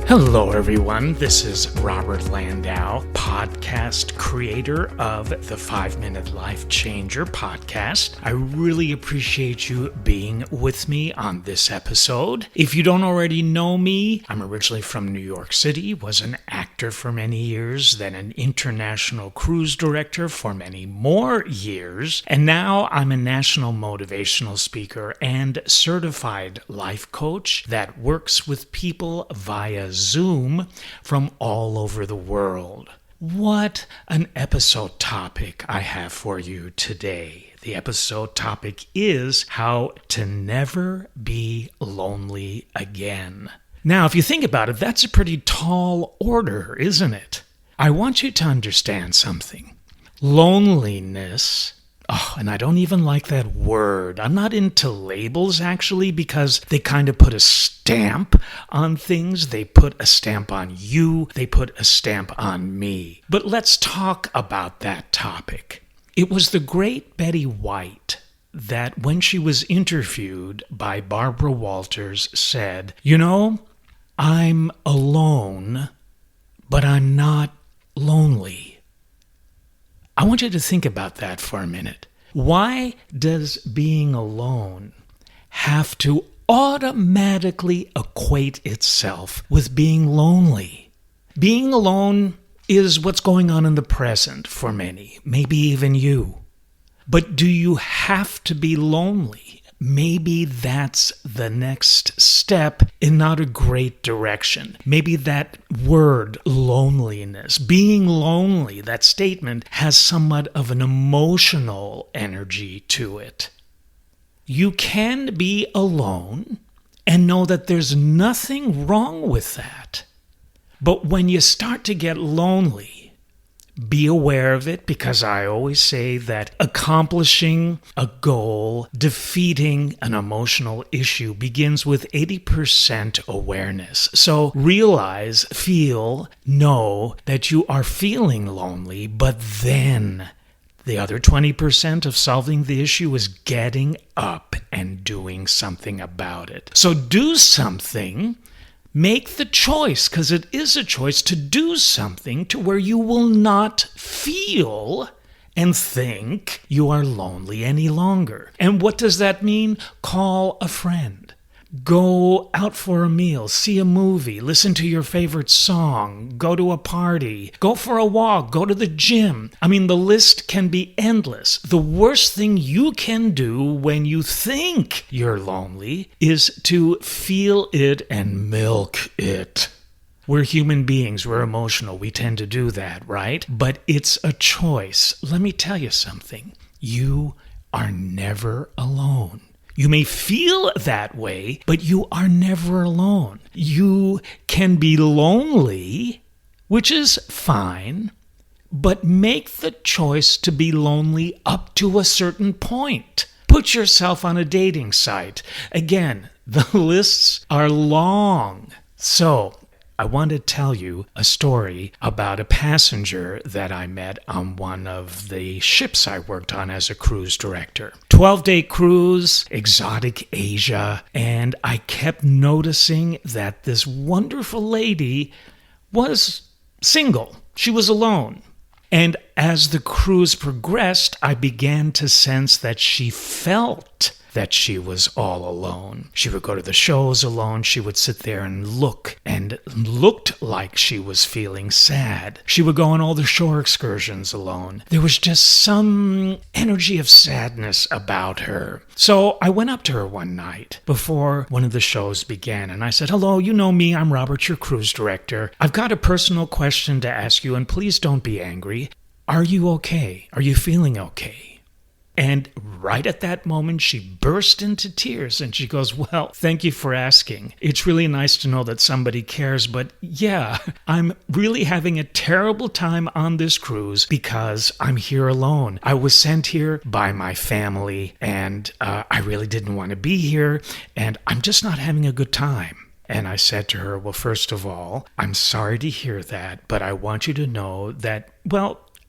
Hello, everyone. This is Robert Landau, podcast creator of the 5-Minute Life Changer podcast. I really appreciate you being with me on this episode. If you don't already know me, I'm originally from New York City, was an actor for many years, then an international cruise director for many more years, and now I'm a national motivational speaker and certified life coach that works with people via Zoom from all over the world. What an episode topic I have for you today. The episode topic is how to never be lonely again. Now, if you think about it, that's a pretty tall order, isn't it? I want you to understand something. Loneliness. And I don't even like that word. I'm not into labels, actually, because they kind of put a stamp on things. They put a stamp on you. They put a stamp on me. But let's talk about that topic. It was the great Betty White that, when she was interviewed by Barbara Walters, said, I'm alone, but I'm not lonely. I want you to think about that for a minute. Why does being alone have to automatically equate itself with being lonely? Being alone is what's going on in the present for many, maybe even you. But do you have to be lonely? Maybe that's the next step in not a great direction. Maybe that word, loneliness, being lonely, that statement has somewhat of an emotional energy to it. You can be alone and know that there's nothing wrong with that. But when you start to get lonely, be aware of it, because I always say that accomplishing a goal, defeating an emotional issue begins with 80% awareness. So realize, feel, know that you are feeling lonely, but then the other 20% of solving the issue is getting up and doing something about it. So do something. Make the choice, because it is a choice, to do something to where you will not feel and think you are lonely any longer. And what does that mean? Call a friend. Go out for a meal, see a movie, listen to your favorite song, go to a party, go for a walk, go to the gym. The list can be endless. The worst thing you can do when you think you're lonely is to feel it and milk it. We're human beings, we're emotional, we tend to do that, right? But it's a choice. Let me tell you something. You are never alone. You may feel that way, but you are never alone. You can be lonely, which is fine, but make the choice to be lonely up to a certain point. Put yourself on a dating site. Again, the lists are long. So, I want to tell you a story about a passenger that I met on one of the ships I worked on as a cruise director. 12-day cruise, exotic Asia, and I kept noticing that this wonderful lady was single. She was alone. And as the cruise progressed, I began to sense that she felt that she was all alone. She would go to the shows alone. She would sit there and looked like she was feeling sad. She would go on all the shore excursions alone. There was just some energy of sadness about her. So I went up to her one night before one of the shows began, and I said, "Hello, you know me. I'm Robert, your cruise director. I've got a personal question to ask you, and please don't be angry. Are you okay? Are you feeling okay?" And right at that moment, she burst into tears and she goes, "Well, thank you for asking. It's really nice to know that somebody cares, but yeah, I'm really having a terrible time on this cruise because I'm here alone. I was sent here by my family and I really didn't want to be here and I'm just not having a good time." And I said to her, "Well, first of all, I'm sorry to hear that, but I want you to know that,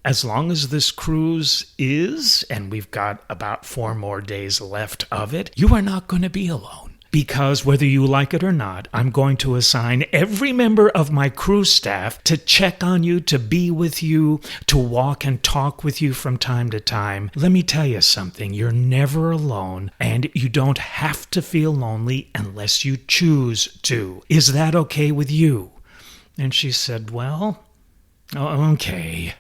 as long as this cruise is, and we've got about 4 more days left of it, you are not going to be alone. because whether you like it or not, I'm going to assign every member of my crew staff to check on you, to be with you, to walk and talk with you from time to time. Let me tell you something. You're never alone, and you don't have to feel lonely unless you choose to. Is that okay with you? And she said, well, okay.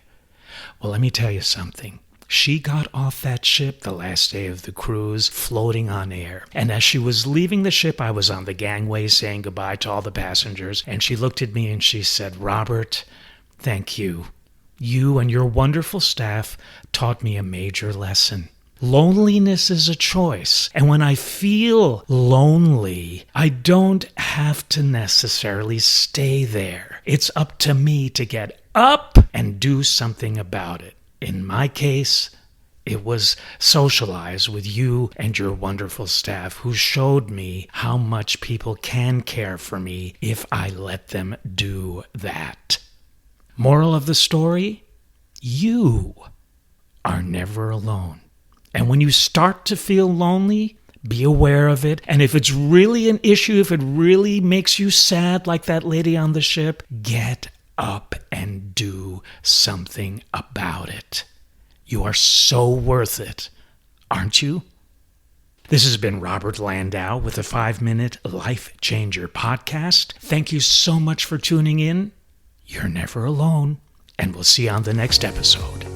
Well, let me tell you something. She got off that ship the last day of the cruise, floating on air. And as she was leaving the ship, I was on the gangway saying goodbye to all the passengers. And she looked at me and she said, Robert, thank you. You and your wonderful staff taught me a major lesson. Loneliness is a choice. And when I feel lonely, I don't have to necessarily stay there. It's up to me to get up and do something about it. In my case, it was socialize with you and your wonderful staff who showed me how much people can care for me if I let them do that. Moral of the story, you are never alone. And when you start to feel lonely, be aware of it. And if it's really an issue, if it really makes you sad like that lady on the ship, get up and do something about it. You are so worth it, aren't you? This has been Robert Landau with the 5-Minute Life Changer podcast. Thank you so much for tuning in. You're never alone, and we'll see you on the next episode.